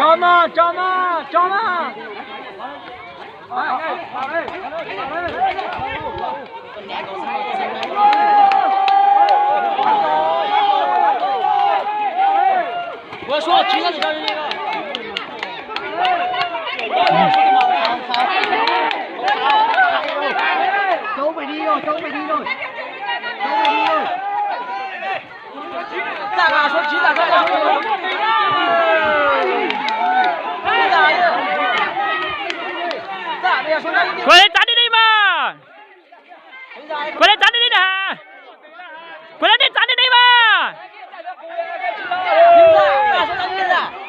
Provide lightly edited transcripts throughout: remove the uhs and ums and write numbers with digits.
cho mà.我说其他几个人那个。Cháu phải đi rồi. Dạ là số 9 là cái nào? Dạ bây giờ số 5 đi. Quay lên chắn đi đi mà. Quay lên chắn đi đi nè. Quay lên chắn đi đi mà.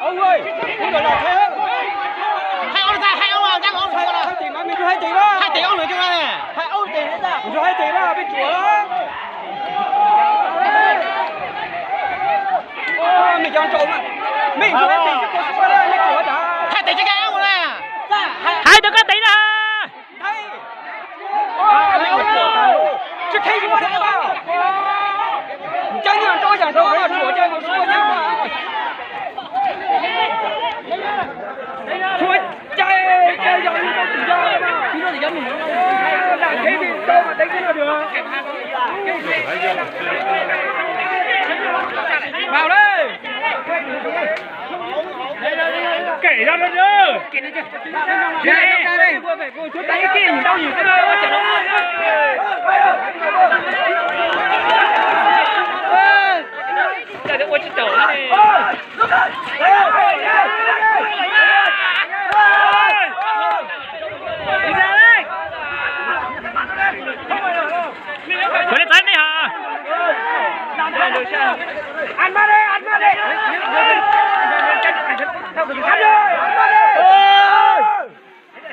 Ông ơi, không được là thế. 2 ông ra 2 ông à, đang ông thôi rồi. 2 tỷ mà mình cho 2 tỷ mà. 2 tỷ ông nữa chứ này. 2 ông tỷ đấy ra. Mình cho 2 tỷ mà bên chùa đó. Mình cho ăn trộm à. Mình cho 2 tỷ chứ có số đây, mình chùa đã. 2 tỷ chứ cái ông này. Hai đứa có tí nè. Đây. Mình có chùa. Chứ thấy chùa đấy mà. Chẳng nhận tôi chẳng đâu là chùa chơi một số nhá mà. Chúa chơi rồi nhưng không tự do mà. Thì nó thì dân mình làm cái gì đâu mà đánh cái nào được. Vào đây. Kể ra luôn chứ. Ra đây. Chú tay kia nhìn đâu nhìn cái đâu chả đâu. Trời ơi, chết tổ này. Đi ra đây. Quay lên chắn đi hả? Ănมาđi.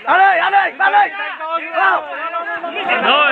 Ăn đi. Ăn đi, ba lên. Rồi.